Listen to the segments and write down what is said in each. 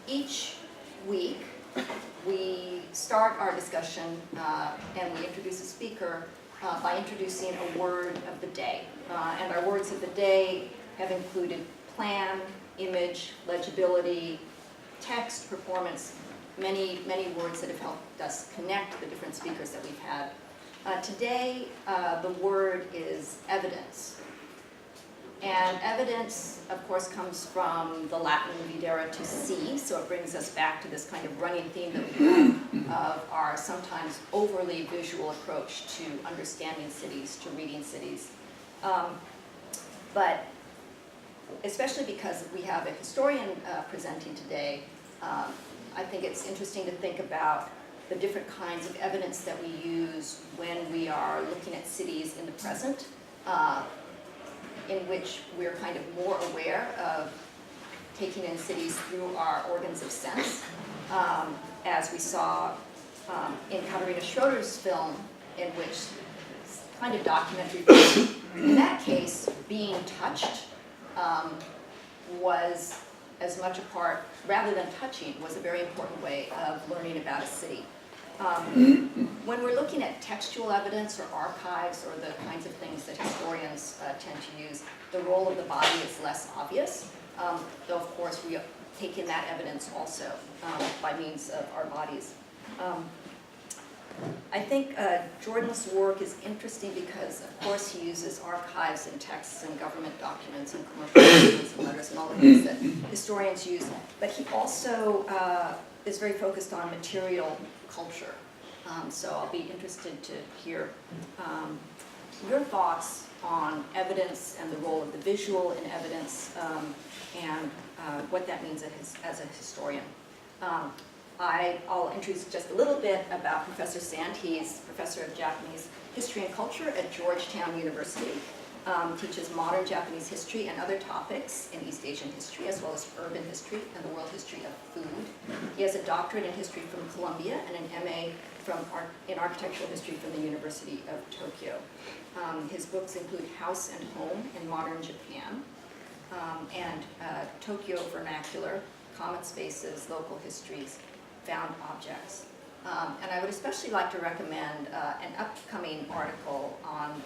Each week, we start our discussion and we introduce a speaker by introducing a word of the day. And our words of the day have included plan, image, legibility, text, performance, many words that have helped us connect the different speakers that we've had. Today, the word is evidence. And evidence, of course, comes from the Latin videre to see, so it brings us back to this kind of running theme that we have of our sometimes overly visual approach to understanding cities, to reading cities. But especially because we have a historian presenting today, I think it's interesting to think about the different kinds of evidence that we use when we are looking at cities in the present, in which we're kind of more aware of taking in cities through our organs of sense, as we saw in Katharina Schroeder's film, in which kind of documentary film, in that case, being touched was as much a part, rather than touching, was a very important way of learning about a city. When we're looking at textual evidence or archives or the kinds of things that historians tend to use, the role of the body is less obvious, though of course we take in that evidence also by means of our bodies. I think Jordan's work is interesting because, of course, he uses archives and texts and government documents and commercial documents and letters and all the things that historians use, but he also is very focused on material culture. So I'll be interested to hear your thoughts on evidence and the role of the visual in evidence and what that means as a historian. I'll introduce just a little bit about Professor Sand. He's professor of Japanese history and culture at Georgetown University. Teaches modern Japanese history and other topics in East Asian history, as well as urban history and the world history of food. He has a doctorate in history from Columbia and an MA in architectural history from the University of Tokyo. His books include House and Home in Modern Japan, and Tokyo Vernacular, Common Spaces, Local Histories, Found Objects. And I would especially like to recommend an upcoming article on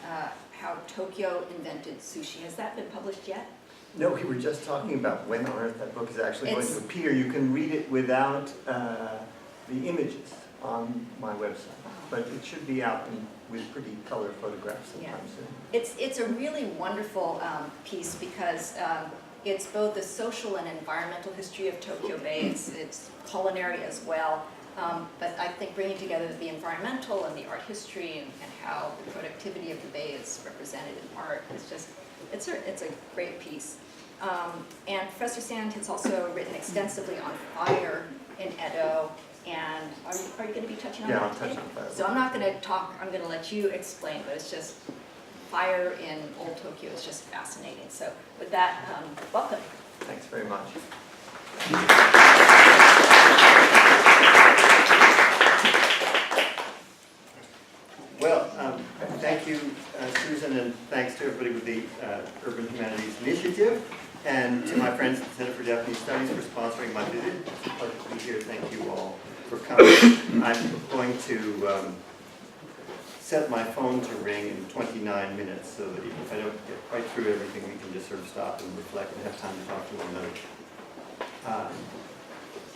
how Tokyo invented sushi. Has that been published yet? No, we were just talking about when on earth that book is actually going to appear. You can read it without the images on my website, but it should be out with pretty color photographs sometime soon. It's a really wonderful piece because it's both the social and environmental history of Tokyo Bay. It's culinary as well. But I think bringing together the environmental and the art history and how the productivity of the Bay is represented in art is just, it's a great piece. And Professor Sand has also written extensively on fire in Edo. And are you going to be touching on that today? Yeah, I'll touch on fire. So I'm not going to talk, I'm going to let you explain, but it's just fire in Old Tokyo is just fascinating. So with that, welcome. Thanks very much. Well, thank you, Susan, and thanks to everybody with the Urban Humanities Initiative, and to my friends at the Center for Japanese Studies for sponsoring my visit. It's a pleasure to be here. Thank you all for coming. I'm going to set my phone to ring in 29 minutes so that if I don't get right through everything, we can just sort of stop and reflect and have time to talk to one another.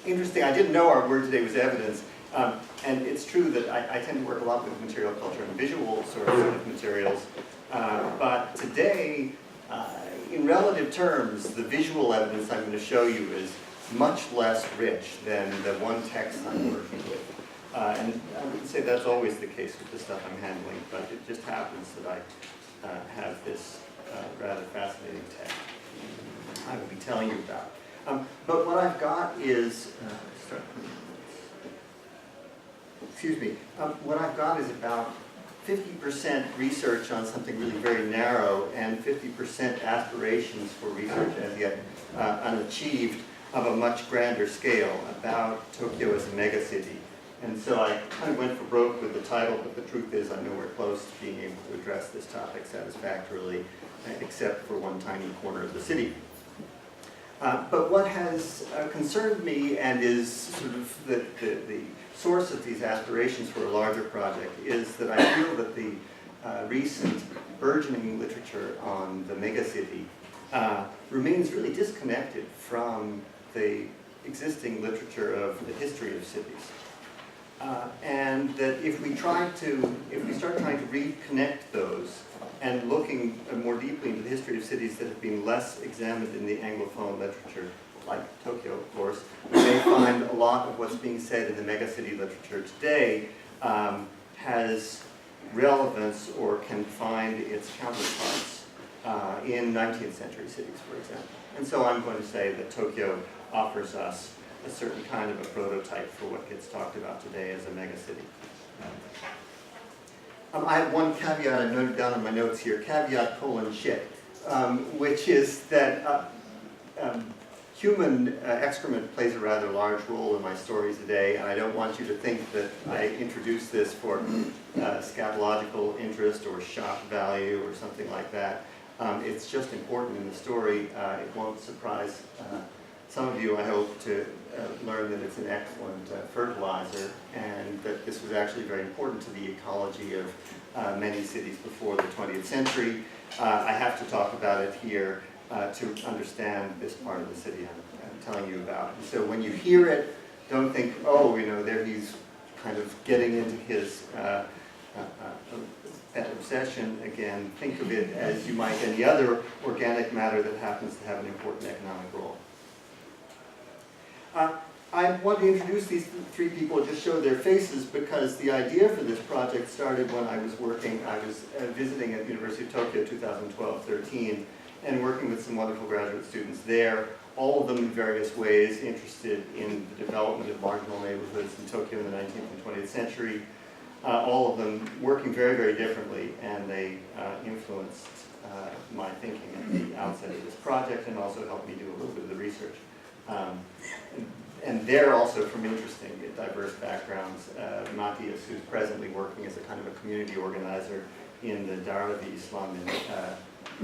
Interesting, I didn't know our word today was evidence. And it's true that I tend to work a lot with material culture and visual sorts of materials. But today, in relative terms, the visual evidence I'm going to show you is much less rich than the one text I'm working with. And I wouldn't say that's always the case with the stuff I'm handling, but it just happens that I have this rather fascinating text I will be telling you about. But what I've got is, what I've got is about 50% research on something really very narrow and 50% aspirations for research as yet unachieved of a much grander scale about Tokyo as a megacity. And so I kind of went for broke with the title, but the truth is I'm nowhere close to being able to address this topic satisfactorily, except for one tiny corner of the city. But what has concerned me and is sort of the source of these aspirations for a larger project is that I feel that the recent burgeoning literature on the megacity remains really disconnected from the existing literature of the history of cities. And that if we start trying to reconnect those and looking more deeply into the history of cities that have been less examined in the Anglophone literature, like Tokyo, of course, we may find a lot of what's being said in the megacity literature today has relevance or can find its counterparts in 19th century cities, for example. And so I'm going to say that Tokyo offers us a certain kind of a prototype for what gets talked about today as a megacity. I have one caveat I noted down in my notes here, caveat : shit, which is that human excrement plays a rather large role in my story today, and I don't want you to think that I introduced this for scatological interest or shock value or something like that. It's just important in the story. It won't surprise some of you, I hope, to learn that it's an excellent fertilizer, and that this was actually very important to the ecology of many cities before the 20th century. I have to talk about it here to understand this part of the city I'm telling you about. And so when you hear it, don't think, oh, you know, there he's kind of getting into his that obsession again. Think of it as you might any other organic matter that happens to have an important economic role. I want to introduce these three people, just show their faces, because the idea for this project started when I was visiting at the University of Tokyo 2012-13 and working with some wonderful graduate students there, all of them in various ways interested in the development of marginal neighborhoods in Tokyo in the 19th and 20th century, all of them working very, very differently, and they influenced my thinking at the outset of this project and also helped me do a little bit of the research. And they're also from interesting, diverse backgrounds. Matthias, who's presently working as a kind of a community organizer in the Dharavi slum in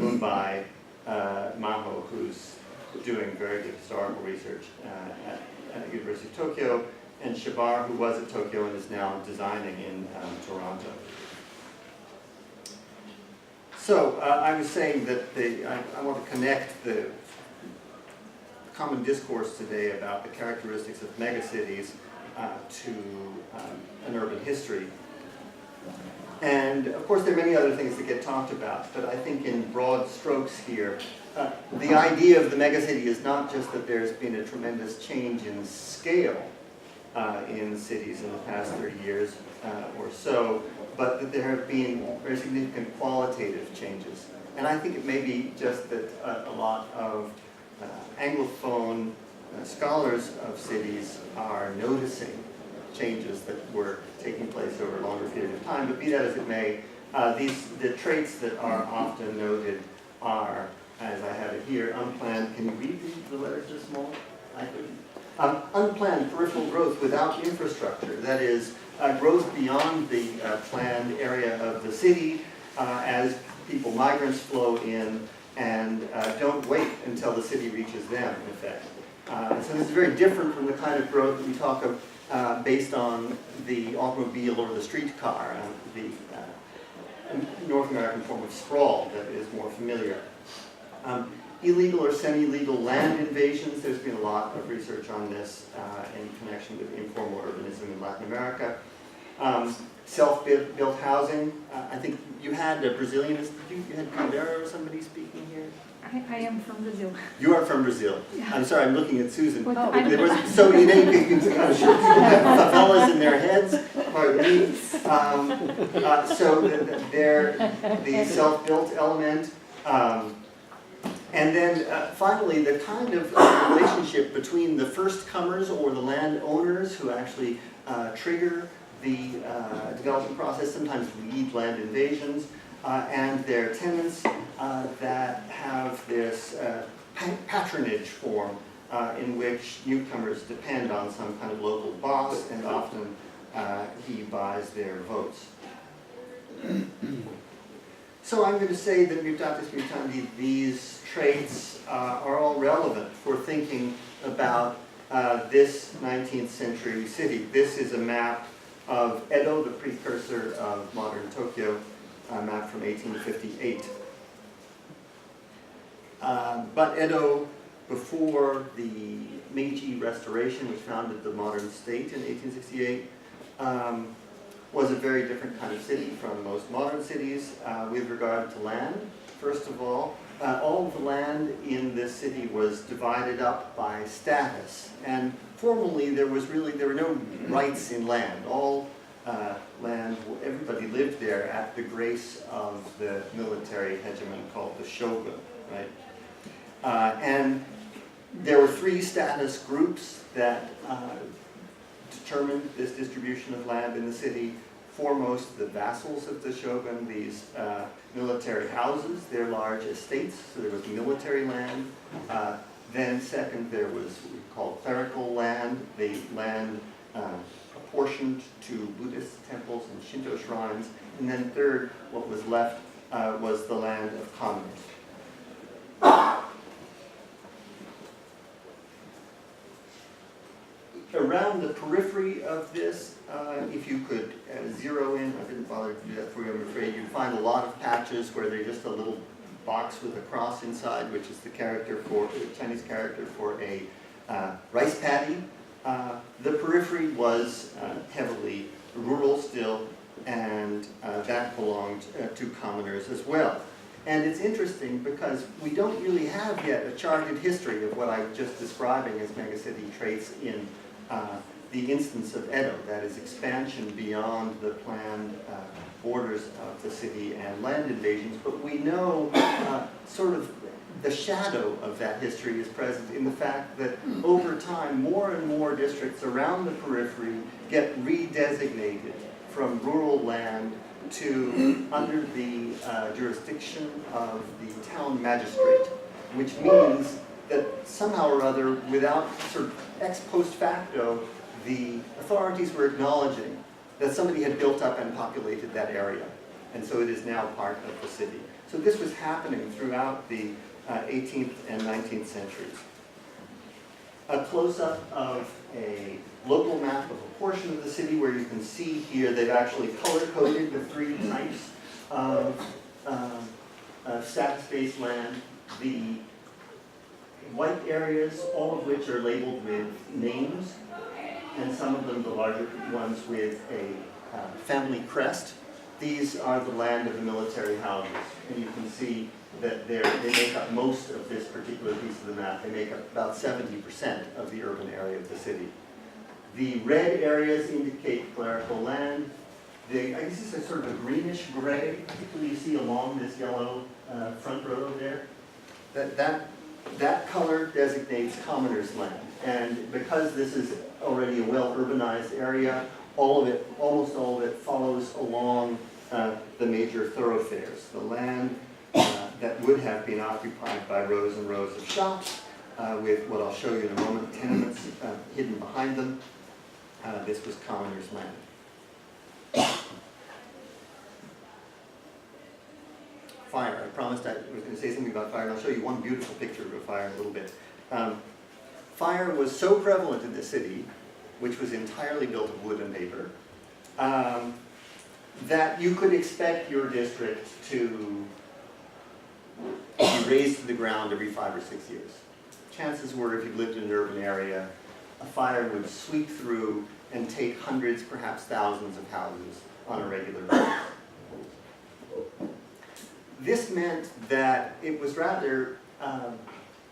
Mumbai. Maho, who's doing very good historical research at the University of Tokyo. And Shabar, who was at Tokyo and is now designing in Toronto. So I was saying that I want to connect the common discourse today about the characteristics of megacities to an urban history. And of course there are many other things that get talked about, but I think in broad strokes here, the idea of the megacity is not just that there's been a tremendous change in scale in cities in the past 30 years or so, but that there have been very significant qualitative changes. And I think it may be just that a lot of Anglophone scholars of cities are noticing changes that were taking place over a longer period of time, but be that as it may, the traits that are often noted are, as I have it here, unplanned. Can you read the letters this small? I couldn't. Unplanned peripheral growth without infrastructure, that is, growth beyond the planned area of the city as migrants flow in and don't wait until the city reaches them, in effect. So this is very different from the kind of growth that we talk of based on the automobile or the streetcar, the North American form of sprawl that is more familiar. Illegal or semi-legal land invasions, there's been a lot of research on this in connection with informal urbanism in Latin America. Self-built housing, I think you had a Brazilian, you had Guilherme or somebody speaking here? I am from Brazil. You are from Brazil. Yeah. I'm sorry, I'm looking at Susan. Oh, There was, so you know, you can sure people have favelas in their heads, pardon me. So the self-built element, and then finally the kind of relationship between the first comers or the landowners who actually trigger the development process, sometimes lead land invasions, and their tenants that have this patronage form in which newcomers depend on some kind of local boss, and often he buys their votes. So I'm going to say that mutatis mutandi, these traits are all relevant for thinking about this 19th century city. This is a map of Edo, the precursor of modern Tokyo, a map from 1858. But Edo, before the Meiji Restoration, which founded the modern state in 1868, was a very different kind of city from most modern cities with regard to land. First of all of the land in this city was divided up by status, and formally there were no rights in land. All land, everybody lived there at the grace of the military hegemon called the shogun, right? And there were three status groups that determined this distribution of land in the city. Foremost, the vassals of the shogun, these military houses, their large estates, so there was military land. Then second, there was what we call clerical land, the land apportioned to Buddhist temples and Shinto shrines. And then third, what was left was the land of commoners. Around the periphery of this, if you could zero in, I didn't bother to do that for you, I'm afraid, you'd find a lot of patches where they're just a little box with a cross inside, which is the Chinese character for a rice paddy. The periphery was heavily rural still, and that belonged to commoners as well. And it's interesting because we don't really have yet a charted history of what I'm just describing as megacity traits in the instance of Edo, that is expansion beyond the planned borders of the city and land invasions. But we know sort of the shadow of that history is present in the fact that over time more and more districts around the periphery get redesignated from rural land to under the jurisdiction of the town magistrate, which means that somehow or other, without sort of ex post facto, the authorities were acknowledging that somebody had built up and populated that area, and so it is now part of the city. So this was happening throughout the 18th and 19th centuries. A close-up of a local map of a portion of the city where you can see here they've actually color-coded the three types of status-based land. The white areas, all of which are labeled with names, and some of them, the larger ones, with a family crest. These are the land of the military houses, and you can see that they make up most of this particular piece of the map. They make up about 70% of the urban area of the city. The red areas indicate clerical land. I guess this is sort of a greenish gray, particularly you see along this yellow front row there. That color designates commoners' land, and because this is already a well-urbanized area, almost all of it follows along the major thoroughfares. The land that would have been occupied by rows and rows of shops, with what I'll show you in a moment, tenements hidden behind them. This was commoners' land. Fire. I promised I was going to say something about fire, and I'll show you one beautiful picture of a fire in a little bit. Fire was so prevalent in the city, which was entirely built of wood and paper, that you could expect your district to be razed to the ground every 5 or 6 years. Chances were, if you lived in an urban area, a fire would sweep through and take hundreds, perhaps thousands of houses on a regular basis. This meant that it was rather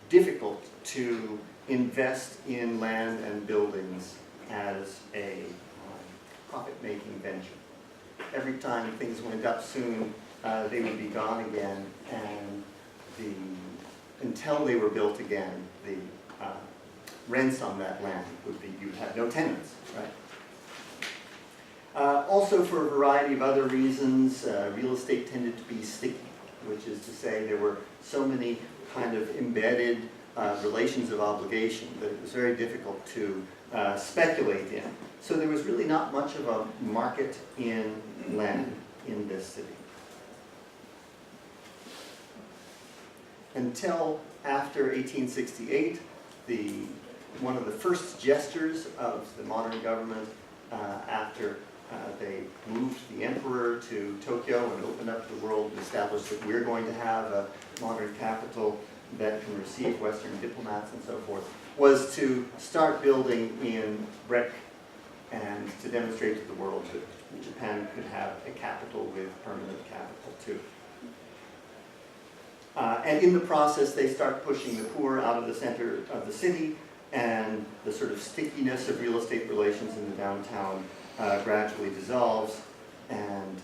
difficult to invest in land and buildings as a profit-making venture. Every time things went up soon, they would be gone again, and until they were built again, the rents on that land would be, you had no tenants, right? Also, for a variety of other reasons, real estate tended to be sticky, which is to say there were so many kind of embedded relations of obligation that it was very difficult to speculate in. So there was really not much of a market in land in this city. until after 1868, one of the first gestures of the modern government after they moved the emperor to Tokyo and opened up the world and established that we're going to have a modern capital that can receive Western diplomats and so forth, was to start building in brick and to demonstrate to the world that Japan could have a capital with permanent capital too. And in the process, they start pushing the poor out of the center of the city, and the sort of stickiness of real estate relations in the downtown gradually dissolves, and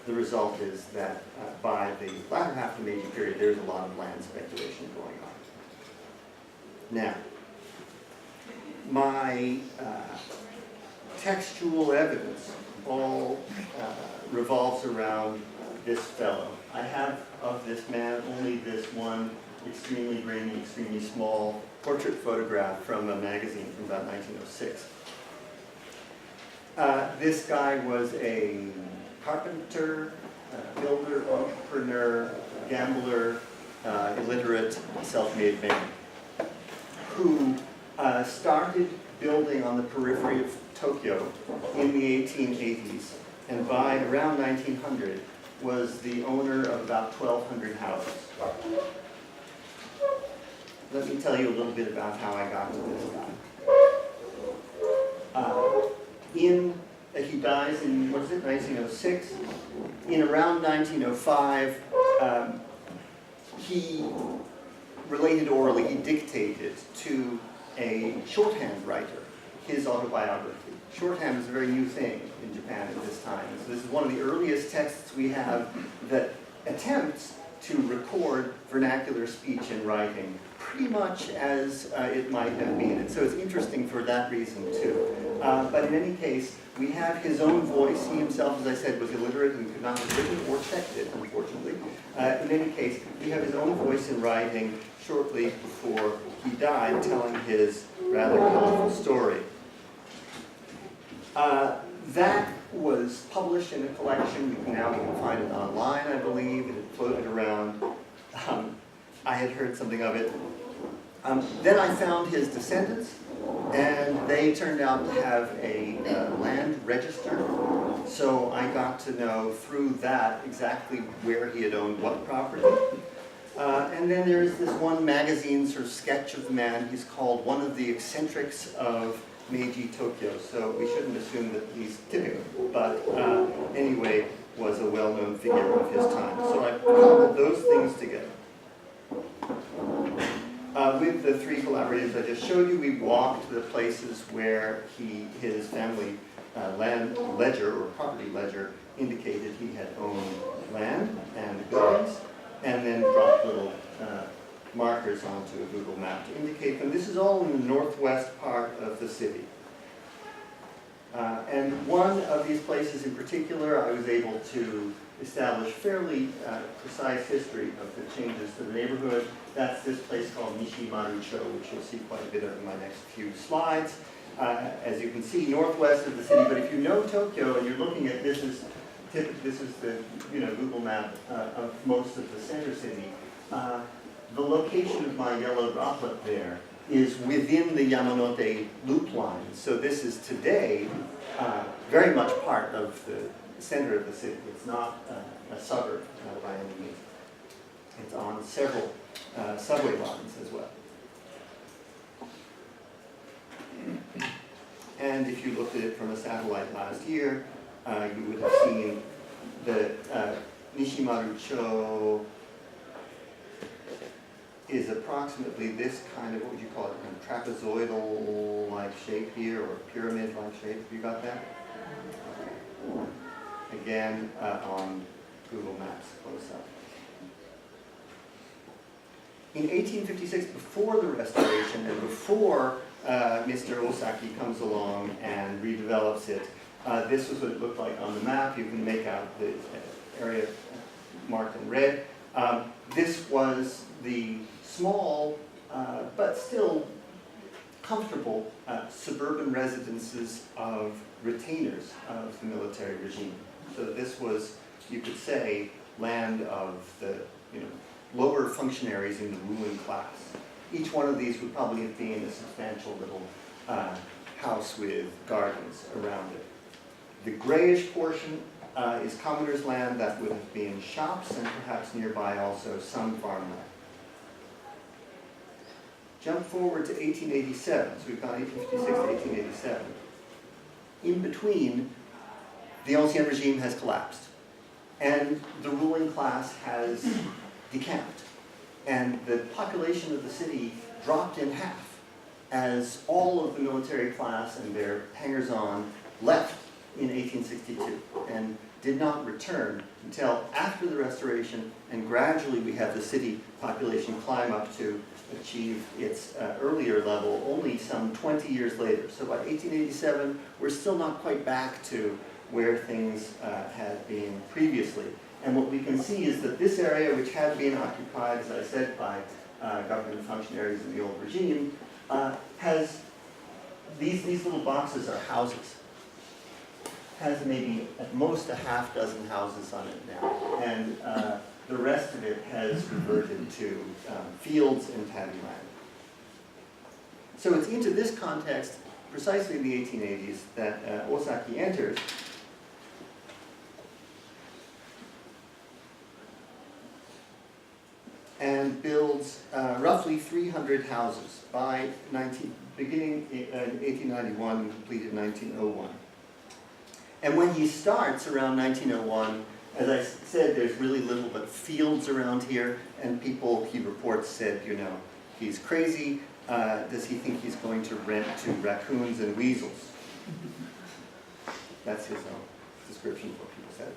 the result is that by the latter half of the Meiji period, there's a lot of land speculation going on. Now, my textual evidence all revolves around this fellow. I have of this man only this one extremely grainy, extremely small portrait photograph from a magazine from about 1906. This guy was a carpenter, builder, entrepreneur, gambler, illiterate, self-made man, who started building on the periphery of Tokyo in the 1880s, and by around 1900 was the owner of about 1,200 houses. Let me tell you a little bit about how I got to this guy. He dies in, what is it, 1906? In around 1905, he related orally, he dictated to a shorthand writer his autobiography. Shorthand is a very new thing in Japan at this time. So this is one of the earliest texts we have that attempts to record vernacular speech and writing pretty much as it might have been. And so it's interesting for that reason too. But in any case, we have his own voice. He himself, as I said, was illiterate and could not have written or checked it, unfortunately. In any case, we have his own voice in writing shortly before he died, telling his rather colorful story. That was published in a collection. Now you can find it online, I believe. It floated around. I had heard something of it. Then I found his descendants, and they turned out to have a land register. So I got to know through that exactly where he had owned what property. And then there's this one magazine sort of sketch of the man. He's called one of the eccentrics of Meiji Tokyo, so we shouldn't assume that he's typical, but anyway, was a well-known figure of his time. So I cobbled those things together. With the three collaborators I just showed you, we walked to the places where his family land ledger or property ledger indicated he had owned land and buildings, and then dropped little markers onto a Google map to indicate them. This is all in the northwest part of the city. And one of these places in particular, I was able to establish fairly precise history of the changes to the neighborhood. That's this place called Nishimaru-cho, which you'll see quite a bit of in my next few slides. As you can see, northwest of the city, but if you know Tokyo and you're looking at this is the Google map of most of the center city. The location of my yellow droplet there is within the Yamanote loop line. So this is today very much part of the center of the city. It's not a suburb by any means. It's on several subway lines as well. And if you looked at it from a satellite last year, you would have seen the Nishimaru-cho is approximately this kind of, what would you call it, kind of trapezoidal-like shape here, or pyramid-like shape. Have you got that? Again, on Google Maps, close up. In 1856, before the restoration and before Mr. Osaki comes along and redevelops it, this was what it looked like on the map. You can make out the area marked in red. This was the small, but still comfortable suburban residences of retainers of the military regime. So this was, you could say, land of the lower functionaries in the ruling class. Each one of these would probably have been a substantial little house with gardens around it. The grayish portion is commoners' land. That would have been shops and perhaps nearby also some farmland. Jump forward to 1887, so we've gone 1856 to 1887. In between, the ancien regime has collapsed, and the ruling class has decamped, and the population of the city dropped in half as all of the military class and their hangers-on left in 1862 and did not return until after the Restoration, and gradually we have the city population climb up to achieve its earlier level only some 20 years later. So by 1887, we're still not quite back to where things had been previously. And what we can see is that this area, which had been occupied, as I said, by government functionaries in the old regime, has these little boxes are houses. Has maybe at most a half dozen houses on it now. And the rest of it has reverted to fields and paddy land. So it's into this context, precisely in the 1880s, that Osaki enters. And builds roughly 300 houses beginning in 1891 and completed in 1901. And when he starts around 1901, as I said, there's really little but fields around here, and people, he reports, said, you know, he's crazy. Does he think he's going to rent to raccoons and weasels? That's his own description of what people said.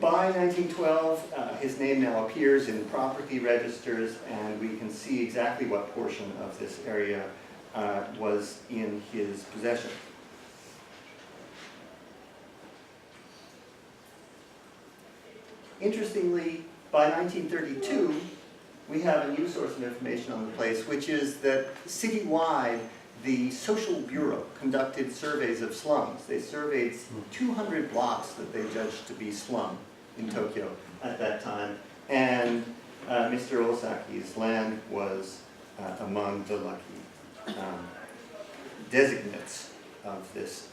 By 1912, his name now appears in property registers, and we can see exactly what portion of this area was in his possession. Interestingly, by 1932, we have a new source of information on the place, which is that citywide, the Social Bureau conducted surveys of slums. They surveyed 200 blocks that they judged to be slum in Tokyo at that time, and Mr. Osaki's land was among the lucky designates of this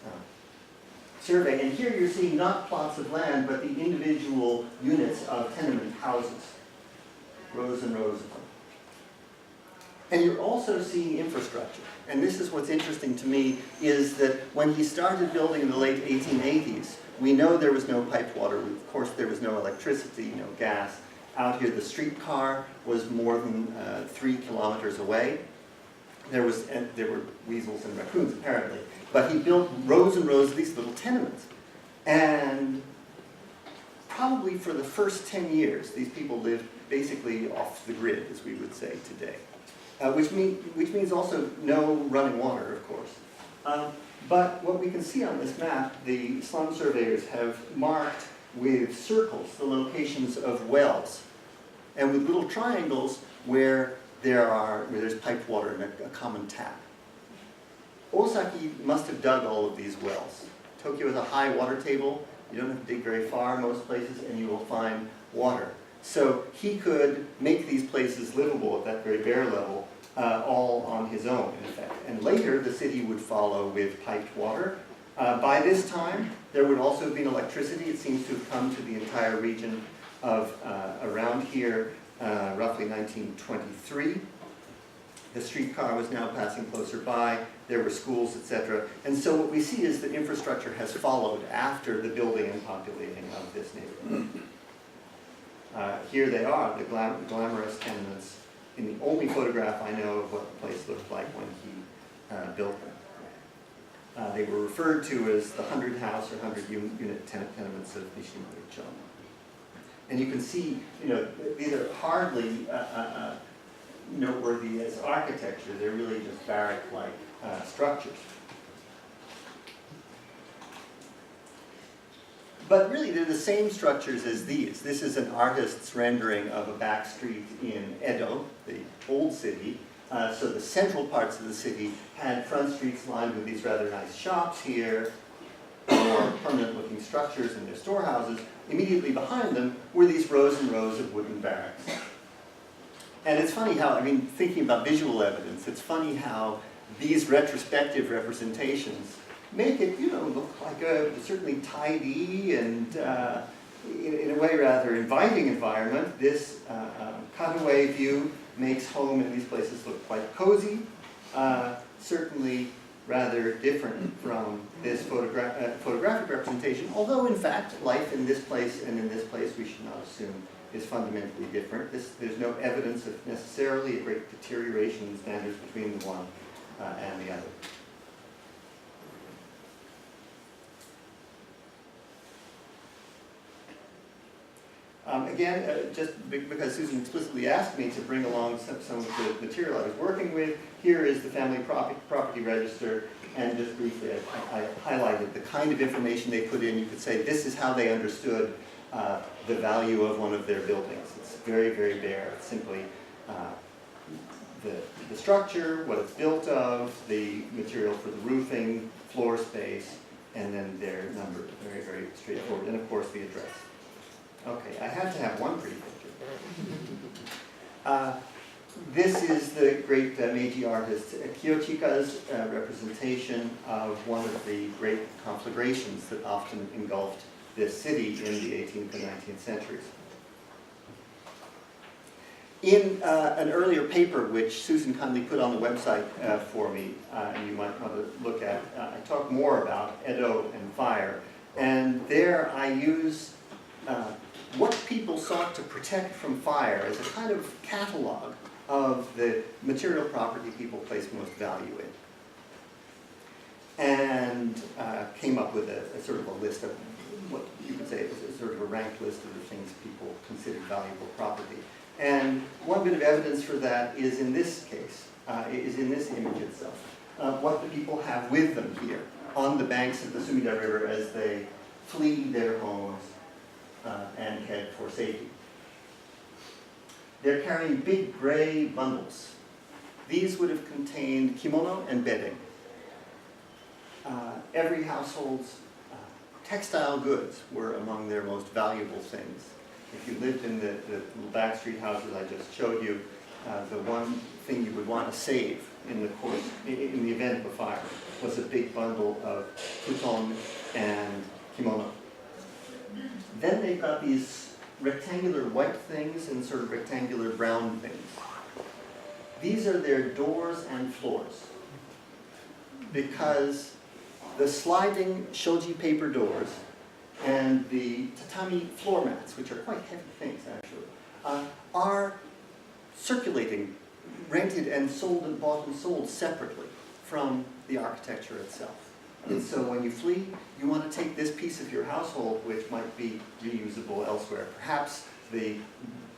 survey. And here you're seeing not plots of land, but the individual units of tenement houses, rows and rows of them. And you're also seeing infrastructure. And this is what's interesting to me, is that when he started building in the late 1880s, we know there was no piped water. Of course, there was no electricity, no gas. Out here, the streetcar was more than 3 kilometers away. There were weasels and raccoons, apparently. But he built rows and rows of these little tenements. And probably for the first 10 years, these people lived basically off the grid, as we would say today. Which means also no running water, of course. But what we can see on this map, the slum surveyors have marked with circles the locations of wells, and with little triangles where there's piped water and a common tap. Osaki must have dug all of these wells. Tokyo has a high water table. You don't have to dig very far most places, and you will find water. So he could make these places livable at that very bare level, all on his own, in effect. And later, the city would follow with piped water. By this time, there would also have been electricity. It seems to have come to the entire region of around here, roughly 1923. The streetcar was now passing closer by. There were schools, etc. And so what we see is that infrastructure has followed after the building and populating of this neighborhood. Here they are, the glamorous tenements, in the only photograph I know of what the place looked like when he built them. They were referred to as the 100-house or 100-unit tenements of Nishimura-cho. And you can see, these are hardly noteworthy as architecture. They're really just barrack-like structures. But really, they're the same structures as these. This is an artist's rendering of a back street in Edo, the old city. So the central parts of the city had front streets lined with these rather nice shops here, more permanent-looking existing structures and their storehouses, immediately behind them were these rows and rows of wooden barracks. And it's funny how, I mean, thinking about visual evidence, it's funny how these retrospective representations make it, you know, look like a certainly tidy and, in a way, rather inviting environment. This cutaway view makes home in these places look quite cozy, certainly rather different from this photographic representation, although in fact life in this place and in this place we should not assume is fundamentally different. There's no evidence of necessarily a great deterioration in standards between the one and the other. Again, just because Susan explicitly asked me to bring along some of the material I was working with, here is the family property register, and just briefly I highlighted the kind of information they put in. You could say this is how they understood the value of one of their buildings. It's very, very bare. It's simply the structure, what it's built of, the material for the roofing, floor space, and then their number. Very, very straightforward. And of course the address. Okay, I had to have one pretty picture. This is the great Meiji artist Kiyochika's representation of one of the great conflagrations that often engulfed this city in the 18th and 19th centuries. In an earlier paper, which Susan kindly put on the website for me, and you might want to look at, I talk more about Edo and fire. And there I use what people sought to protect from fire as a kind of catalog of the material property people placed most value in. And came up with a sort of a list of what you could say is sort of a ranked list of the things people considered valuable property. And one bit of evidence for that is in this case, is in this image itself. What the people have with them here on the banks of the Sumida River as they flee their homes and head for safety. They're carrying big gray bundles. These would have contained kimono and bedding. Every household's textile goods were among their most valuable things. If you lived in the little backstreet houses I just showed you, the one thing you would want to save in the event of a fire was a big bundle of futon and kimono. Then they've got these rectangular white things and sort of rectangular brown things. These are their doors and floors, because the sliding shoji paper doors and the tatami floor mats, which are quite heavy things actually, are circulating, rented and sold and bought and sold separately from the architecture itself. And so when you flee, you want to take this piece of your household, which might be reusable elsewhere. Perhaps the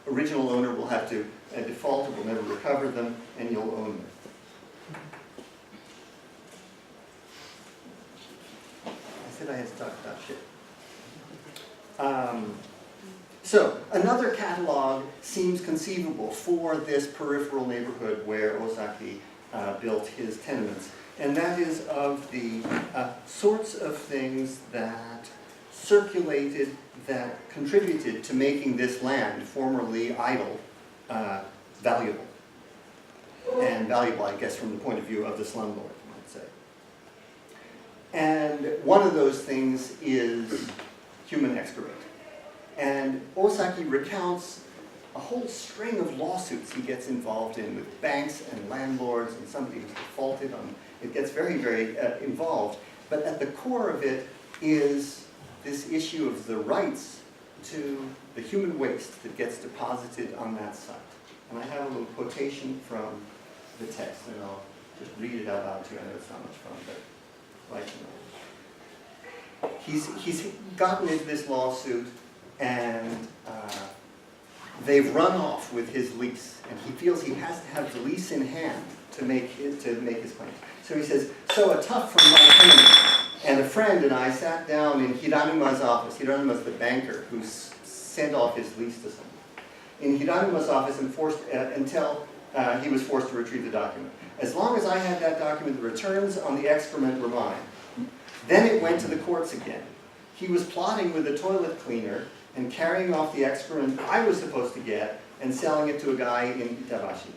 original owner will have to default, or will never recover them, and you'll own them. I said I had to talk about shit. So another catalog seems conceivable for this peripheral neighborhood where Ozaki built his tenements. And that is of the sorts of things that circulated, that contributed to making this land, formerly idle, valuable. And valuable, I guess, from the point of view of the slumlord, you might say. And one of those things is human excrement. And Ozaki recounts a whole string of lawsuits he gets involved in with banks and landlords and somebody who's defaulted on. It gets very, very involved. But at the core of it is this issue of the rights to the human waste that gets deposited on that site. And I have a little quotation from the text, and I'll just read it out loud to you. I know it's not much fun, but like, you know. He's gotten into this lawsuit, and they've run off with his lease, and he feels he has to have the lease in hand to make his claim. So he says, so a tough from my opinion, and a friend and I sat down in Hiranuma's office. Hiranuma's the banker who sent off his lease to someone. In Hiranuma's office until he was forced to retrieve the document. As long as I had that document, the returns on the excrement were mine. Then it went to the courts again. he was plotting with a toilet cleaner and carrying off the excrement I was supposed to get and selling it to a guy in Itabashi.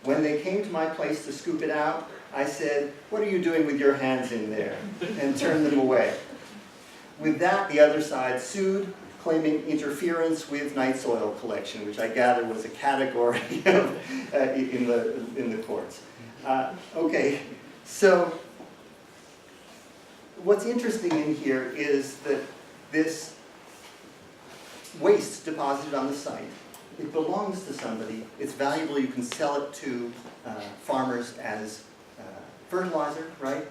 When they came to my place to scoop it out, I said, "What are you doing with your hands in there?" and turned them away. With that, the other side sued, claiming interference with night soil collection, which I gather was a category of, in the courts. Okay, so what's interesting in here is that this waste deposited on the site, it belongs to somebody, it's valuable, you can sell it to farmers as fertilizer, right?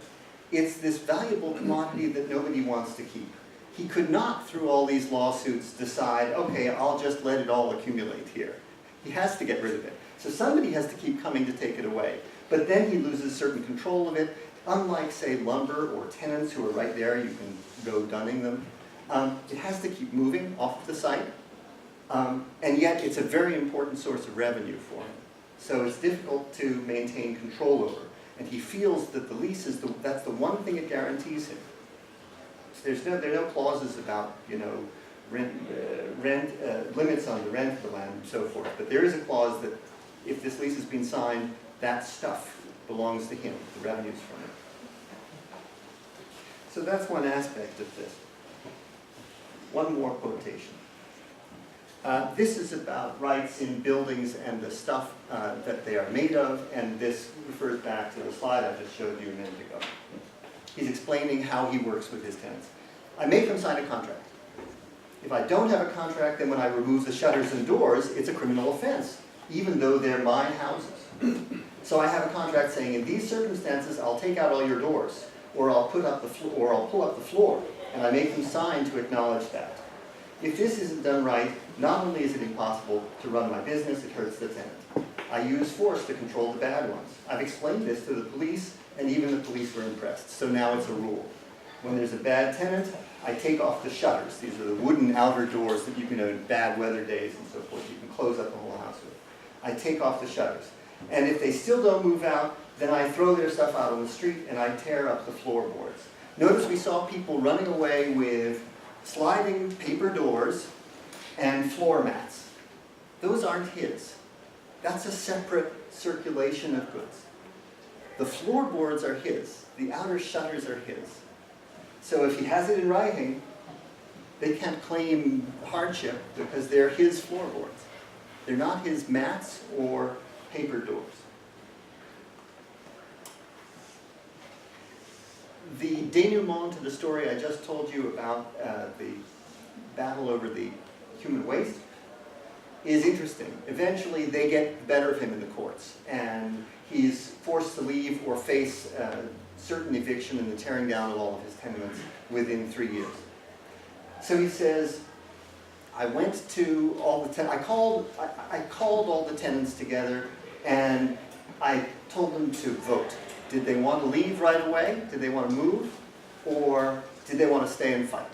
It's this valuable commodity that nobody wants to keep. He could not, through all these lawsuits, decide, okay, I'll just let it all accumulate here. He has to get rid of it. So somebody has to keep coming to take it away. But then he loses certain control of it. Unlike, say, lumber or tenants who are right there, you can go dunning them. It has to keep moving off the site. And yet it's a very important source of revenue for him. So it's difficult to maintain control over. And he feels that the lease is that's the one thing it guarantees him. There are no clauses about, limits on the rent of the land and so forth. But there is a clause that if this lease has been signed, that stuff belongs to him, the revenues from it. So that's one aspect of this. One more quotation. This is about rights in buildings and the stuff that they are made of, and this refers back to the slide I just showed you a minute ago. He's explaining how he works with his tenants. I make them sign a contract. If I don't have a contract, then when I remove the shutters and doors, it's a criminal offense, even though they're my houses. So I have a contract saying, in these circumstances, I'll take out all your doors, or I'll pull up the floor, and I make them sign to acknowledge that. If this isn't done right, not only is it impossible to run my business, it hurts the tenant. I use force to control the bad ones. I've explained this to the police, and even the police were impressed. So now it's a rule. When there's a bad tenant, I take off the shutters. These are the wooden outer doors that you can, in bad weather days and so forth, you can close up the whole house with. I take off the shutters. And if they still don't move out, then I throw their stuff out on the street and I tear up the floorboards. Notice we saw people running away with sliding paper doors and floor mats. Those aren't his. That's a separate circulation of goods. The floorboards are his. The outer shutters are his. So if he has it in writing, they can't claim hardship because they're his floorboards. They're not his mats or paper doors. The denouement to the story I just told you about the battle over the human waste is interesting. Eventually they get the better of him in the courts, and he's forced to leave or face certain eviction and the tearing down of all of his tenements within 3 years. So he says, I went to all the I called all the tenants together, and I told them to vote. Did they want to leave right away? Did they want to move? Or did they want to stay and fight?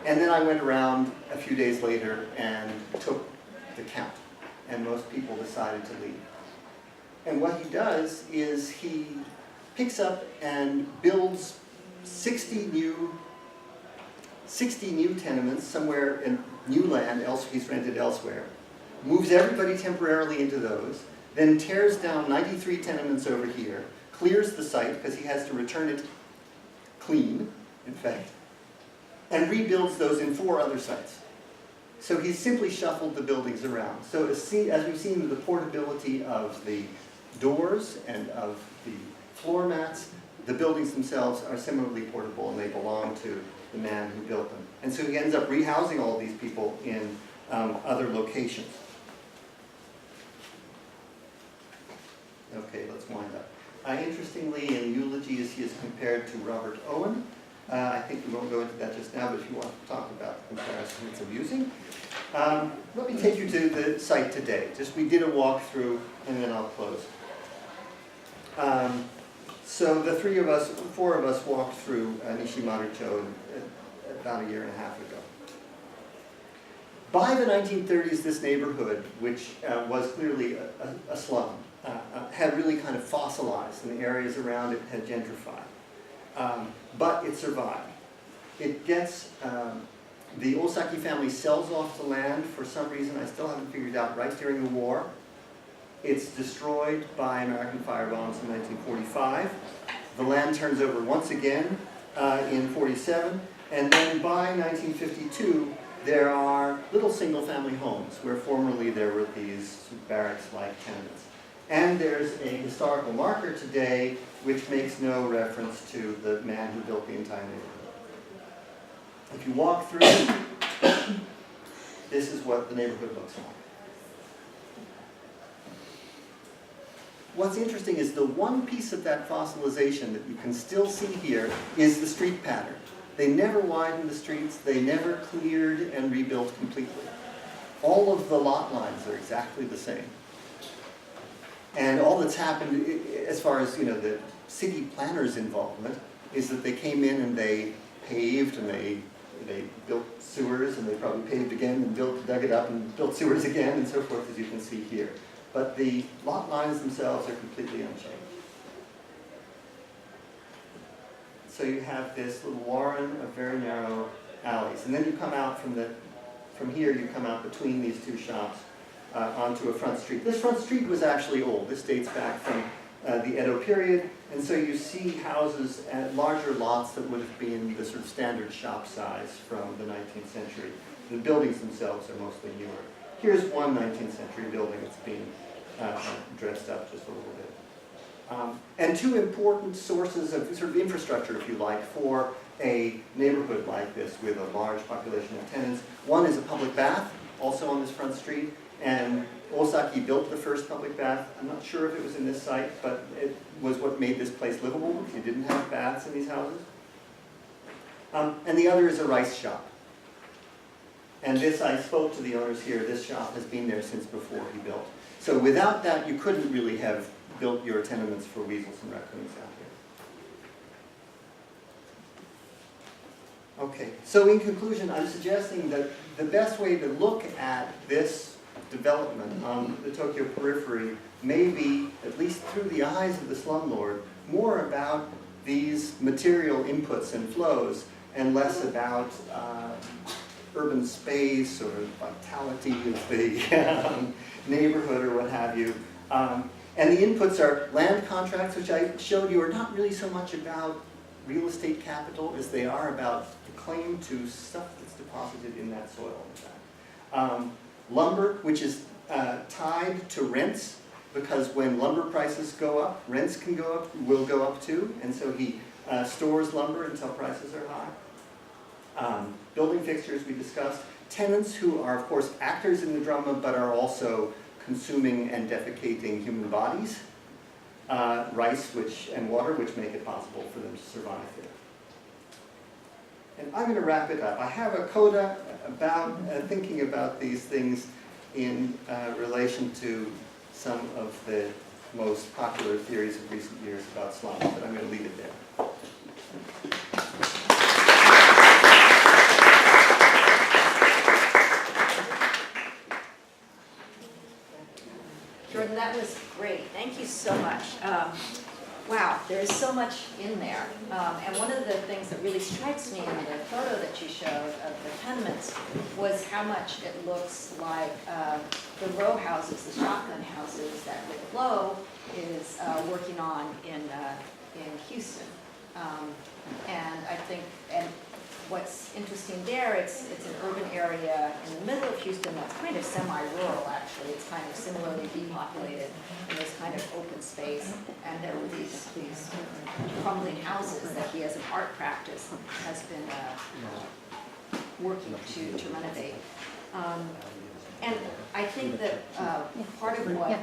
And then I went around a few days later and took the count. And most people decided to leave. And what he does is he picks up and builds 60 new tenements somewhere in new land he's rented elsewhere, moves everybody temporarily into those, then tears down 93 tenements over here, clears the site because he has to return it clean, in fact, and rebuilds those in 4 other sites. So he's simply shuffled the buildings around. So as we've seen, the portability of the doors and of the floor mats, the buildings themselves are similarly portable, and they belong to the man who built them. And so he ends up rehousing all these people in other locations. Okay, let's wind up. Interestingly, in eulogies, he is compared to Robert Owen. I think we won't go into that just now, but if you want to talk about the comparison, it's amusing. Let me take you to the site today. We did a walkthrough, and then I'll close. So the 4 of us walked through Nishimaru-cho about 1.5 years ago. By the 1930s, this neighborhood, which was clearly a slum, had really kind of fossilized, and the areas around it had gentrified. But it survived. It gets, the Osaki family sells off the land for some reason I still haven't figured out, right during the war. It's destroyed by American firebombs in 1945. The land turns over once again in 47, and then by 1952, there are little single-family homes where formerly there were these barracks-like tenements. And there's a historical marker today which makes no reference to the man who built the entire neighborhood. If you walk through, this is what the neighborhood looks like. What's interesting is the one piece of that fossilization that you can still see here is the street pattern. They never widened the streets, they never cleared and rebuilt completely. All of the lot lines are exactly the same. And all that's happened, as far as the city planners' involvement, is that they came in and they paved and they built sewers, and they probably paved again and dug it up and built sewers again and so forth, as you can see here. But the lot lines themselves are completely unchanged. So you have this little warren of very narrow alleys. And then you come out from here, you come out between these two shops onto a front street. This front street was actually old. This dates back from the Edo period. And so you see houses at larger lots that would have been the sort of standard shop size from the 19th century. The buildings themselves are mostly newer. Here's one 19th century building that's being dressed up just a little bit. And two important sources of sort of infrastructure, if you like, for a neighborhood like this with a large population of tenants. One is a public bath, also on this front street, and Osaki built the first public bath. I'm not sure if it was in this site, but it was what made this place livable, because you didn't have baths in these houses. And the other is a rice shop. And this, I spoke to the owners here, this shop has been there since before he built. So without that, you couldn't really have built your tenements for weasels and raccoons out here. Okay, so in conclusion, I'm suggesting that the best way to look at this development on the Tokyo periphery may be, at least through the eyes of the slumlord, more about these material inputs and flows and less about urban space or vitality of the neighborhood or what have you. And the inputs are land contracts, which I showed you are not really so much about real estate capital as they are about the claim to stuff that's deposited in that soil, in fact. Lumber, which is tied to rents, because when lumber prices go up, rents can go up, will go up too, and so he stores lumber until prices are high. Building fixtures we discussed. Tenants who are, of course, actors in the drama, but are also consuming and defecating human bodies. Rice and water, which make it possible for them to survive there. And I'm going to wrap it up. I have a coda about thinking about these things in relation to some of the most popular theories of recent years about slums, but I'm going to leave it there. Jordan, that was great. Thank you so much. Wow, there is so much in there. And one of the things that really strikes me in the photo that you showed of the tenements was how much it looks like the row houses, the shotgun houses that Rick Lowe is working on in Houston. And I think, and what's interesting there, it's an urban area in the middle of Houston that's kind of semi-rural, actually. It's kind of similarly depopulated, and there's kind of open space. And there were these crumbling houses that he, as an art practice, has been working to renovate. And I think that part of what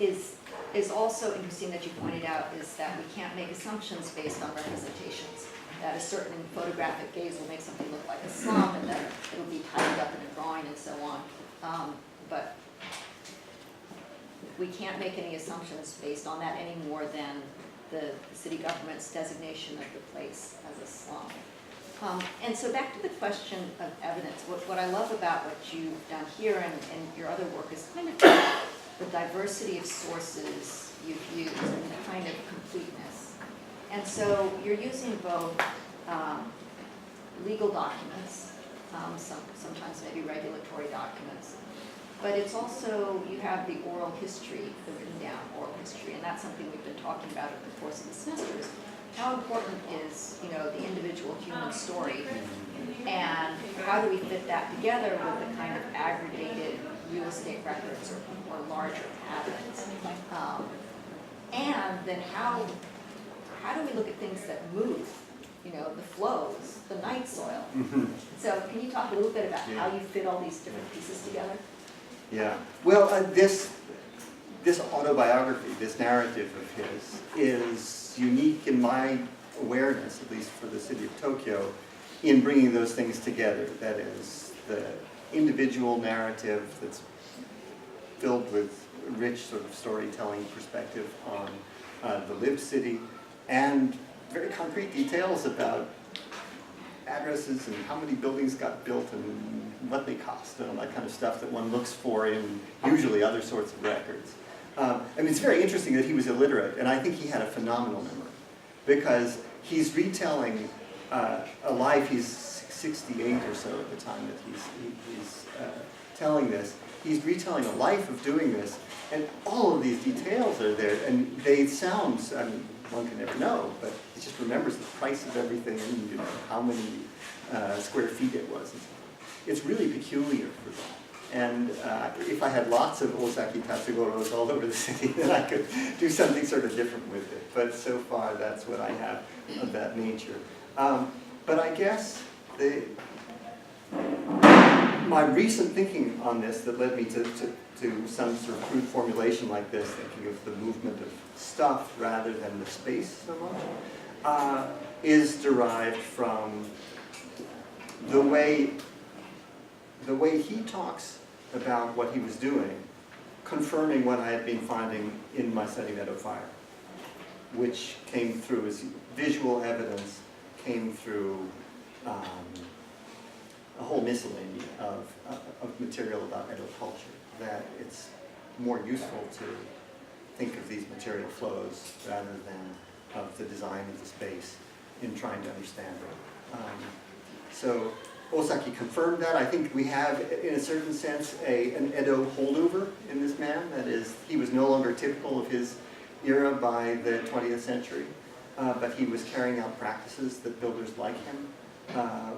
is also interesting that you pointed out is that we can't make assumptions based on representations. That a certain photographic gaze will make something look like a slum, and then it'll be tidied up in a drawing and so on. But we can't make any assumptions based on that any more than the city government's designation of the place as a slum. And so back to the question of evidence, what I love about what you've done here and your other work is kind of the diversity of sources you've used and the kind of completeness. And so you're using both legal documents, sometimes maybe regulatory documents, but it's also, you have the oral history, the written down oral history, and that's something we've been talking about over the course of the semester, is how important is, the individual human story, and how do we fit that together with the kind of aggregated real estate records or larger patterns? And then how do we look at things that move, the flows, the night soil? So can you talk a little bit about how you fit all these different pieces together? Yeah, well, this autobiography, this narrative of his, is unique in my awareness, at least for the city of Tokyo, in bringing those things together. That is, the individual narrative that's filled with rich sort of storytelling perspective on the lived city, and very concrete details about addresses and how many buildings got built and what they cost and all that kind of stuff that one looks for in usually other sorts of records. It's very interesting that he was illiterate, and I think he had a phenomenal memory, because he's retelling a life. He's 68 or so at the time that he's telling this. He's retelling a life of doing this, and all of these details are there, and they sound, one can never know, but he just remembers the price of everything and how many square feet it was. It's really peculiar for that. And if I had lots of Ozaki Tatsugoros all over the city, then I could do something sort of different with it. But so far, that's what I have of that nature. But I guess my recent thinking on this that led me to some sort of crude formulation like this, thinking of the movement of stuff rather than the space so much, is derived from the way he talks about what he was doing, confirming what I had been finding in my study Meadow Fire, which came through as visual evidence, came through a whole miscellany of material about Edo culture, that it's more useful to think of these material flows rather than of the design of the space in trying to understand it. So Osaki confirmed that. I think we have, in a certain sense, an Edo holdover in this man. That is, he was no longer typical of his era by the 20th century, but he was carrying out practices that builders like him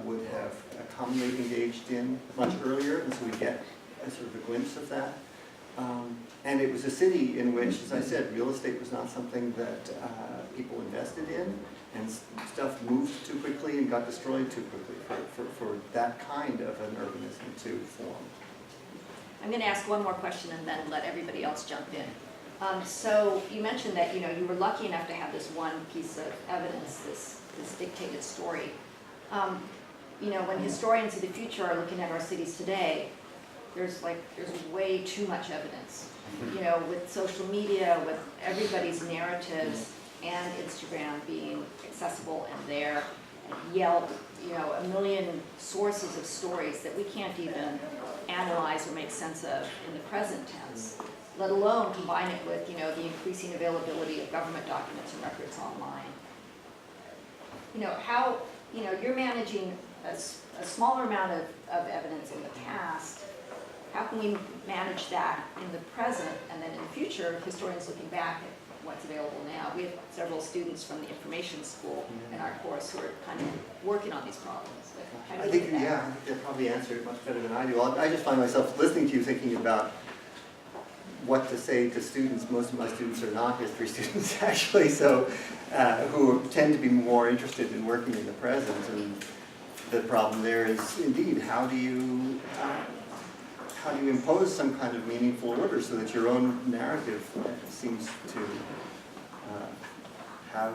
would have commonly engaged in much earlier, and so we get a sort of a glimpse of that. And it was a city in which, as I said, real estate was not something that people invested in, and stuff moved too quickly and got destroyed too quickly for that kind of an urbanism to form. I'm going to ask one more question and then let everybody else jump in. So you mentioned that you were lucky enough to have this one piece of evidence, this dictated story. When historians of the future are looking at our cities today, there's way too much evidence. With social media, with everybody's narratives, and Instagram being accessible and there, and Yelp, a million sources of stories that we can't even analyze or make sense of in the present tense, let alone combine it with, the increasing availability of government documents and records online. How, you're managing a smaller amount of evidence in the past. How can we manage that in the present, and then in the future, historians looking back at what's available now? We have several students from the information school in our course who are kind of working on these problems. But how do you do that? I think they'll probably answer it much better than I do. I just find myself listening to you thinking about what to say to students. Most of my students are not history students, actually, so who tend to be more interested in working in the present. And the problem there is, indeed, how do you impose some kind of meaningful order so that your own narrative seems to have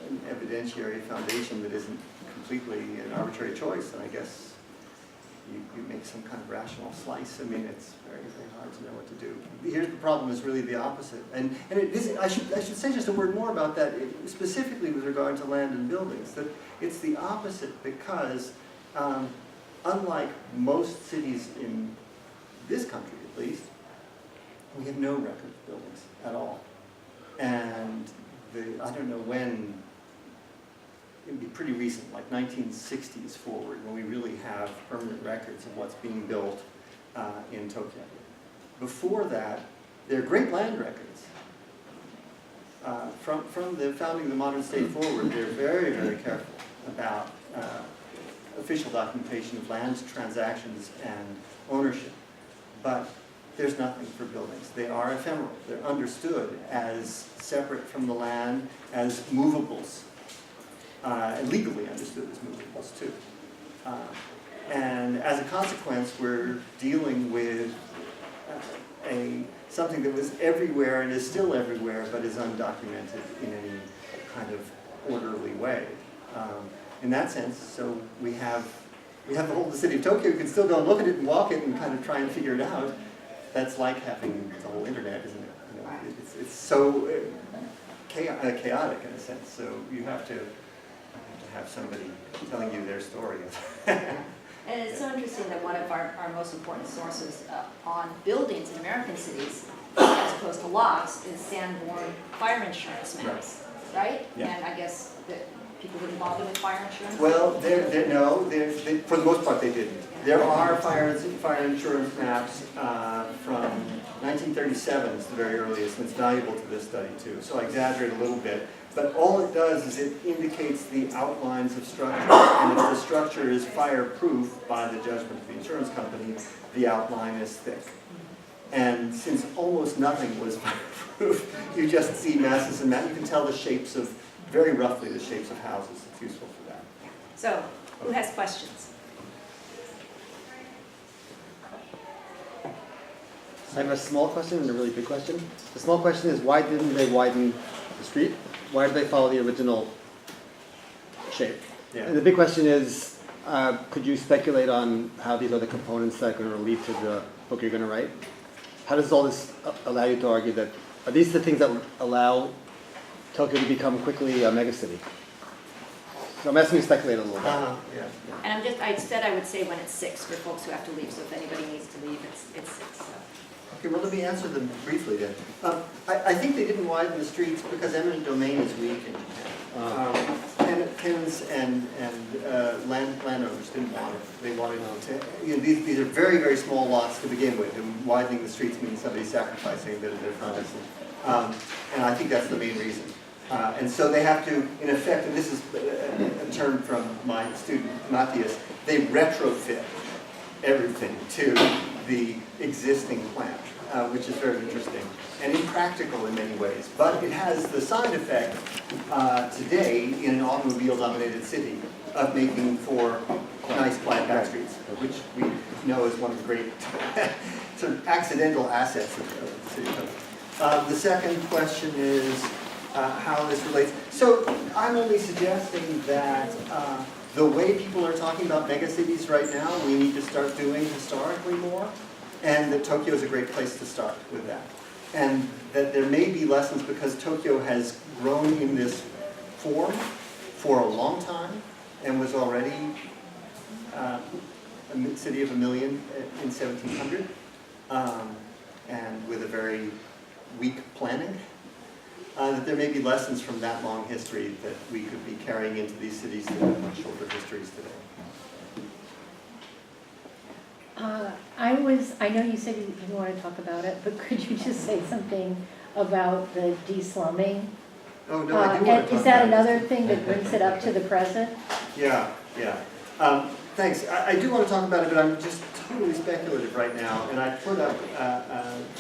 an evidentiary foundation that isn't completely an arbitrary choice? And I guess you make some kind of rational slice. It's very, very hard to know what to do. Here's the problem: is really the opposite. And I should say just a word more about that, specifically with regard to land and buildings. That it's the opposite because, unlike most cities in this country, at least, we have no record of buildings at all. And I don't know when it would be pretty recent, like 1960s forward, when we really have permanent records of what's being built in Tokyo. Before that, they're great land records. From the founding of the modern state forward, they're very, very careful about official documentation of land transactions and ownership. But there's nothing for buildings. They are ephemeral. They're understood as separate from the land, as movables, and legally understood as movables too. And as a consequence, we're dealing with something that was everywhere and is still everywhere, but is undocumented in any kind of orderly way. In that sense, so we have the city of Tokyo. You can still go and look at it and walk it and kind of try and figure it out. That's like having the whole internet, isn't it? You know, it's so chaotic in a sense. So you have to have somebody telling you their story. And it's so interesting that one of our most important sources on buildings in American cities, as opposed to lots, is Sanborn fire insurance maps, right? Yeah. And I guess that people didn't bother with fire insurance? Well, for the most part they didn't. There are fire insurance maps from 1937 is the very earliest, and it's valuable to this study too. So I exaggerate a little bit. But all it does is it indicates the outlines of structure, and if the structure is fireproof by the judgment of the insurance company, the outline is thick. And since almost nothing was fireproof, you just see masses and masses. You can tell the shapes of, very roughly, the shapes of houses. It's useful for that. So, who has questions? I have a small question and a really big question. The small question is, why didn't they widen the street? Why did they follow the original shape? Yeah. And the big question is, could you speculate on how these are the components that are going to lead to the book you're going to write? How does all this allow you to argue that, are these the things that allow Tokyo to become quickly a megacity? So I'm asking you to speculate a little bit. Yeah. And I said I would say when it's 6 for folks who have to leave, so if anybody needs to leave, it's 6. So. Okay, well, let me answer them briefly then. I think they didn't widen the streets because eminent domain is weak in Japan. Tenants and landowners didn't want it. They wanted to, these are very, very small lots to begin with, and widening the streets means somebody's sacrificing a bit of their frontage. And I think that's the main reason. And so they have to, in effect, and this is a term from my student, Matthias, they retrofit everything to the existing plan, which is very interesting and impractical in many ways. But it has the side effect today in an automobile-dominated city of making for nice, quiet back streets, which we know is one of the great sort of accidental assets of the city code. The second question is how this relates. So I'm only suggesting that the way people are talking about megacities right now, we need to start doing historically more, and that Tokyo is a great place to start with that. And that there may be lessons because Tokyo has grown in this form for a long time and was already a city of 1 million in 1700, and with a very weak planning. That there may be lessons from that long history that we could be carrying into these cities that have much shorter histories today. I know you said you didn't want to talk about it, but could you just say something about the de-slumming? Oh, no, I do want to talk Is that about another thing that brings it up to the present? Yeah. Thanks. I do want to talk about it, but I'm just totally speculative right now. And I put up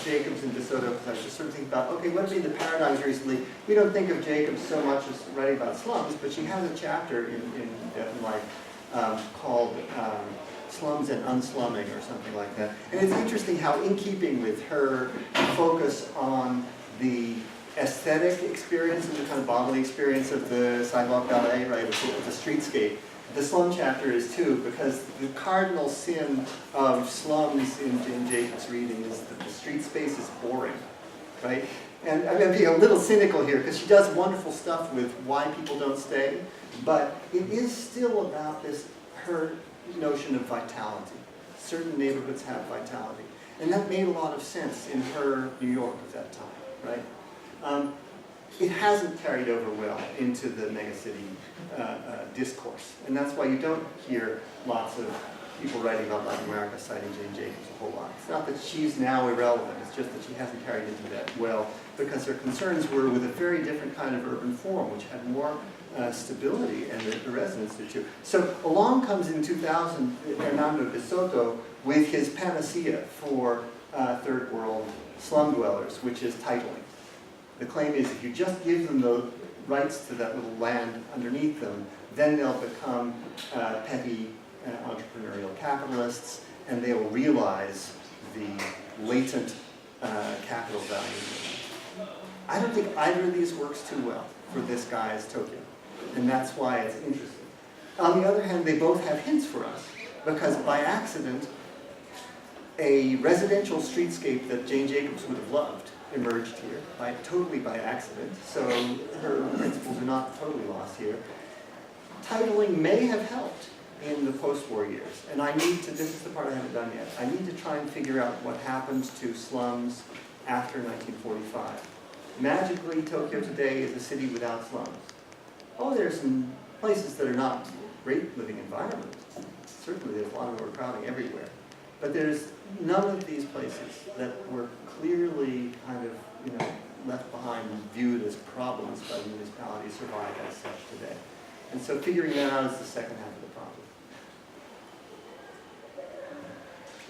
Jacobs and DeSoto because I was just sort of thinking about, okay, what have been the paradigms recently? We don't think of Jacobs so much as writing about slums, but she has a chapter in Death and Life called Slums and Unslumming or something like that. And it's interesting how, in keeping with her focus on the aesthetic experience and the kind of bodily experience of the sidewalk ballet, right, of the streetscape, the slum chapter is too, because the cardinal sin of slums in Jacob's reading is that the street space is boring, right? And I'm being a little cynical here because she does wonderful stuff with why people don't stay, but it is still about this, her notion of vitality. Certain neighborhoods have vitality. And that made a lot of sense in her New York of that time, right? it hasn't carried over well into the megacity discourse. And that's why you don't hear lots of people writing about Latin America citing Jane Jacobs a whole lot. It's not that she's now irrelevant, it's just that she hasn't carried into that well, because her concerns were with a very different kind of urban form, which had more stability and a resonance to. So along comes in 2000 Hernando de Soto with his panacea for third world slum dwellers, which is titling. The claim is if you just give them the rights to that little land underneath them, then they'll become petty entrepreneurial capitalists, and they will realize the latent capital value. I don't think either of these works too well for this guy's Tokyo, and that's why it's interesting. On the other hand, they both have hints for us, because by accident, a residential streetscape that Jane Jacobs would have loved emerged here, totally by accident, so her principles are not totally lost here. Titling may have helped in the post-war years, and I need to, this is the part I haven't done yet, I need to try and figure out what happens to slums after 1945. Magically, Tokyo today is a city without slums. Oh, there's some places that are not great living environments. Certainly there's a lot of overcrowding everywhere. But there's none of these places that were clearly kind of, left behind and viewed as problems by the municipality survive as such today. And so figuring that out is the second half of the problem.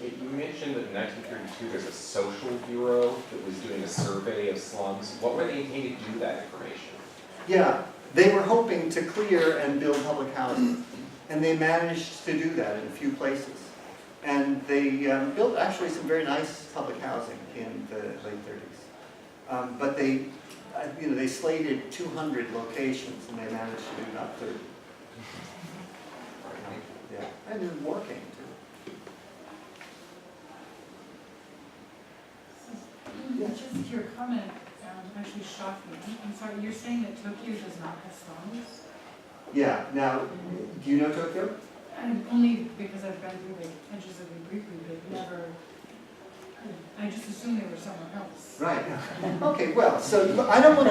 You mentioned that in 1932 there's a social bureau that was doing a survey of slums. What were they intending to do with that information? Yeah, they were hoping to clear and build public housing. And they managed to do that in a few places. And they built actually some very nice public housing in the late 30s. But they, they slated 200 locations, and they managed to do about 30. Yeah, and then more came too. Yeah. Just your comment actually shocked me. I'm sorry, you're saying that Tokyo does not have slums? Yeah, now, do you know Tokyo? Only because I've been through the edges of it briefly, but never, I just assumed they were somewhere else. Right. Okay, well, so I don't want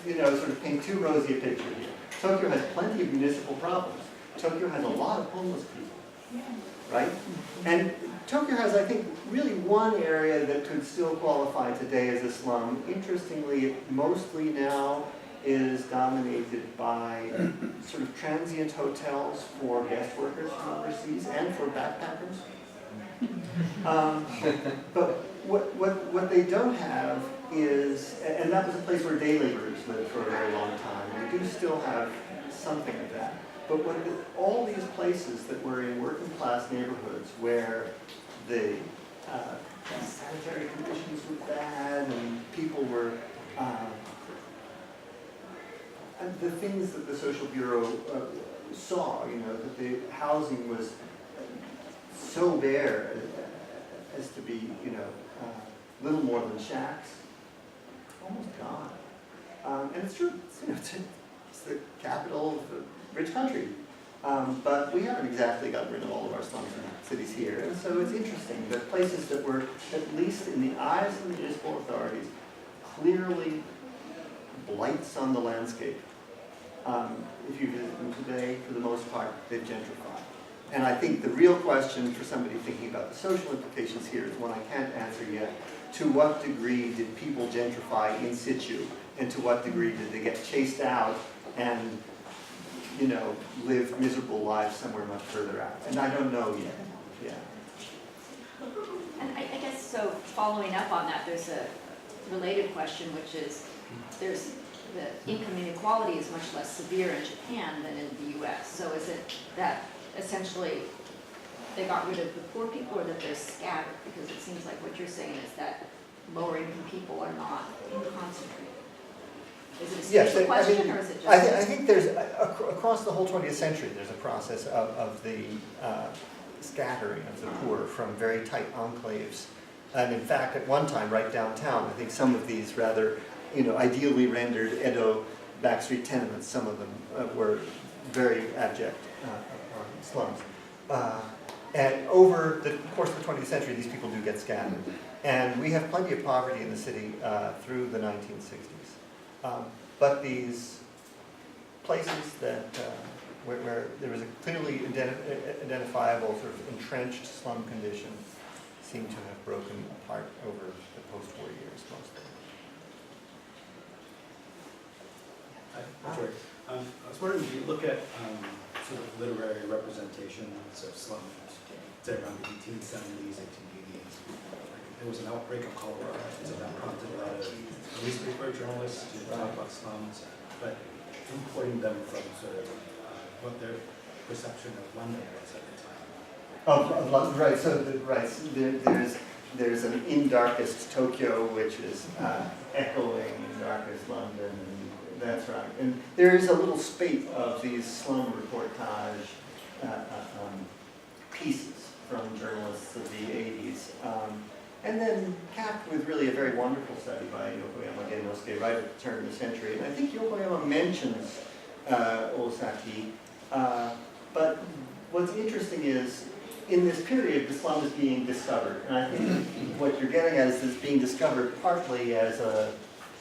to, sort of paint too rosy a picture here. Tokyo has plenty of municipal problems. Tokyo has a lot of homeless people, Yeah. right? And Tokyo has, I think, really one area that could still qualify today as a slum. Interestingly, it mostly now is dominated by sort of transient hotels for guest workers from overseas and for backpackers. But what they don't have is, and that was a place where day laborers lived for a very long time. We do still have something of that. But all these places that were in working class neighborhoods where the sanitary conditions were bad and people were and the things that the Social Bureau saw, that the housing was so bare as to be, little more than shacks, almost gone. And it's true, it's the capital of the rich country. But we haven't exactly gotten rid of all of our slums in cities here. And so it's interesting that places that were, at least in the eyes of the municipal authorities, clearly blights on the landscape. If you visit them today, for the most part, they've gentrified. And I think the real question for somebody thinking about the social implications here is one I can't answer yet. To what degree did people gentrify in situ? And to what degree did they get chased out and, live miserable lives somewhere much further out? And I don't know yet. Yeah. And I guess, so following up on that, there's a related question, which is, the income inequality is much less severe in Japan than in the US. So is it that essentially they got rid of the poor people, or that they're scattered? Because it seems like what you're saying is that lower income people are not concentrated. Is it a spatial question, or is it just... I think there's, across the whole 20th century, there's a process of the scattering of the poor from very tight enclaves. And in fact, at one time, right downtown, I think some of these rather, ideally rendered Edo backstreet tenements, some of them were very abject slums. And over the course of the 20th century, these people do get scattered. And we have plenty of poverty in the city through the 1960s. But these places that, where there was a clearly identifiable sort of entrenched slum condition seem to have broken apart over the post-war years mostly. George, I was wondering if you look at sort of literary representations of slums, say around the 1870s, 1880s. There was an outbreak of cholera, so that prompted a lot of newspaper journalists to talk about slums, but importing them from sort of what their perception of London was at the time. Right, so there's an in darkest Tokyo, which is echoing in darkest London, and that's right. And there is a little spate of these slum reportage pieces from journalists of the 80s. And then capped with really a very wonderful study by Yokoyama Gennosuke right at the turn of the century. And I think Yokoyama mentions Osaki, but what's interesting is in this period the slum is being discovered. And I think what you're getting at is it's being discovered partly as a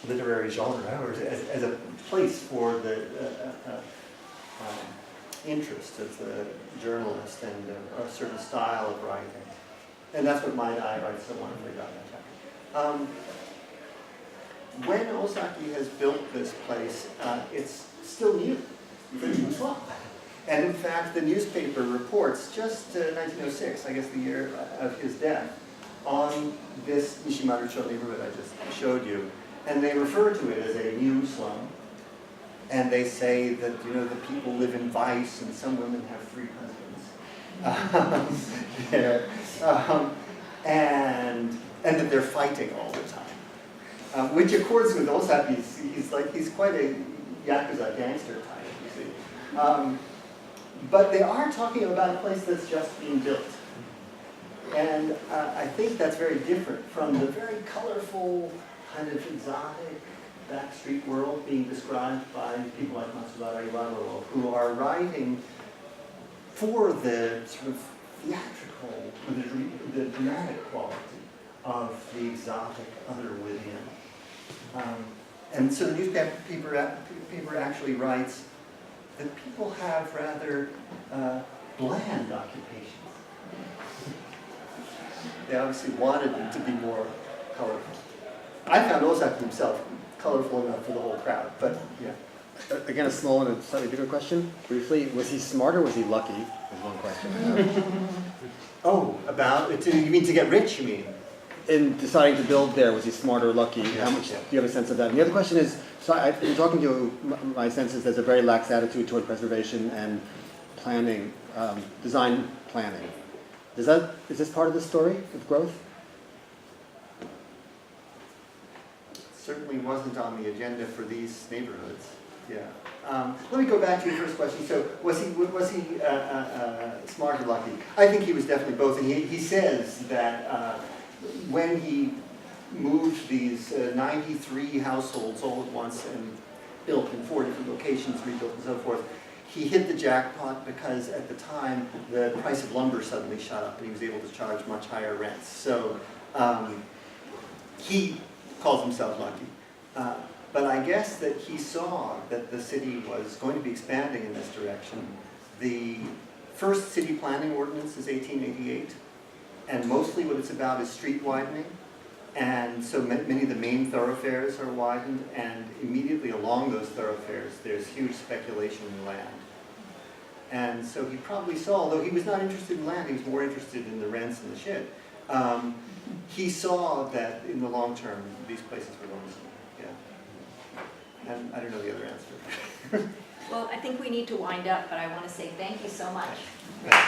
literary genre, or as a place for the interest of the journalist and a certain style of writing. And that's what Mind Eye writes so wonderfully about that chapter. When Osaki has built this place, it's still new. And in fact, the newspaper reports just 1906, I guess the year of his death, on this Nishimaru-cho neighborhood I just showed you. And they refer to it as a new slum. And they say that, you know, the people live in vice and some women have 3 husbands. And that they're fighting all the time. Which accords with Osaki. He's quite a Yakuza gangster type, you see. But they are talking about a place that's just being built. And I think that's very different from the very colorful, kind of exotic backstreet world being described by people like Matsubara Iwano, who are writing for the sort of theatrical, the dramatic quality of the exotic other within. And so the newspaper actually writes that people have rather bland occupations. They obviously wanted them to be more colorful. I found Osaki himself colorful enough for the whole crowd, but yeah. Again, a small and a slightly bigger question. Briefly, was he smart or was he lucky? Is one question. Oh, you mean to get rich, you mean? In deciding to build there, was he smart or lucky? How much do you have a sense of that? And the other question is, so I've been talking to you, my sense is there's a very lax attitude toward preservation and planning, design planning. Is this part of the story of growth? Certainly wasn't on the agenda for these neighborhoods. Yeah. Let me go back to your first question. So, was he smart or lucky? I think he was definitely both. And he says that when he moved these 93 households all at once and built in 4 different locations, rebuilt and so forth, he hit the jackpot because at the time the price of lumber suddenly shot up and he was able to charge much higher rents. So he calls himself lucky. But I guess that he saw that the city was going to be expanding in this direction. The first city planning ordinance is 1888, and mostly what it's about is street widening. And so many of the main thoroughfares are widened, and immediately along those thoroughfares, there's huge speculation in land. And so he probably saw, although he was not interested in land, he was more interested in the rents and the shit. He saw that in the long term, these places were going to, and I don't know the other answer. Well, I think we need to wind up, but I want to say thank you so much. Right.